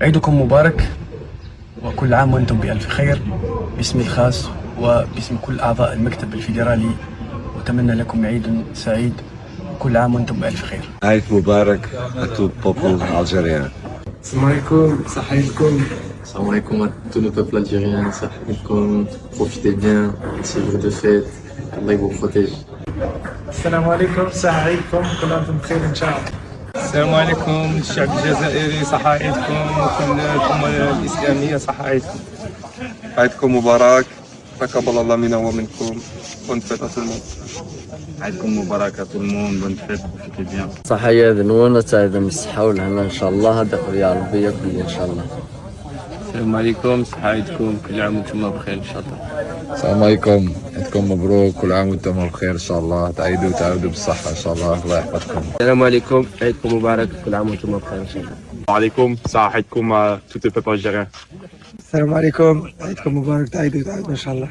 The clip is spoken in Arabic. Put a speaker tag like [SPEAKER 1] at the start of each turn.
[SPEAKER 1] عيدكم مبارك وكل عام وأنتم بألف خير. باسمي الخاص وباسم كل أعضاء المكتب الفيدرالي أتمنى لكم عيد سعيد. كل عام وأنتم بألف خير.
[SPEAKER 2] عيد مبارك à tout le peuple algérien.
[SPEAKER 3] Salam alaikum, salam alaikum.
[SPEAKER 4] Salam alaikum à tout le peuple algérien, salam alaikum, profitez bien, c'est jour de fête, Allah vous protège.
[SPEAKER 3] Salam alaikum, salam alaikum, كل عام وانتم بخير إن شاء الله.
[SPEAKER 5] السلام عليكم الشعب الجزائري، صحة عيدكم، وكل الأمة الإسلامية صحة عيدكم.
[SPEAKER 6] عيدكم مبارك، تقبل الله منا ومنكم. Bonne fête à tout le monde.
[SPEAKER 7] عيدكم مبارك à tout le monde, bonne fête, profitez bien.
[SPEAKER 8] صحية ذنونا سعيدة من الصحة والهنا إن شاء الله. هذا يا ربي يكون إن شاء الله.
[SPEAKER 5] السلام عليكم، صحة عيدكم، كل عام وانتم بخير إن شاء الله.
[SPEAKER 2] السلام عليكم، عيدكم مبروك، كل عام وانتم بخير ان شاء الله، تعيدوا بالصحة ان شاء الله، الله يحفظكم.
[SPEAKER 5] السلام عليكم، عيدكم مبارك، كل عام وانتم بخير إن شاء الله.
[SPEAKER 6] عليكم صحة عيدكم à tout le peuple algérien.
[SPEAKER 3] السلام عليكم، عيدكم مبارك، تعيدوا إن شاء الله.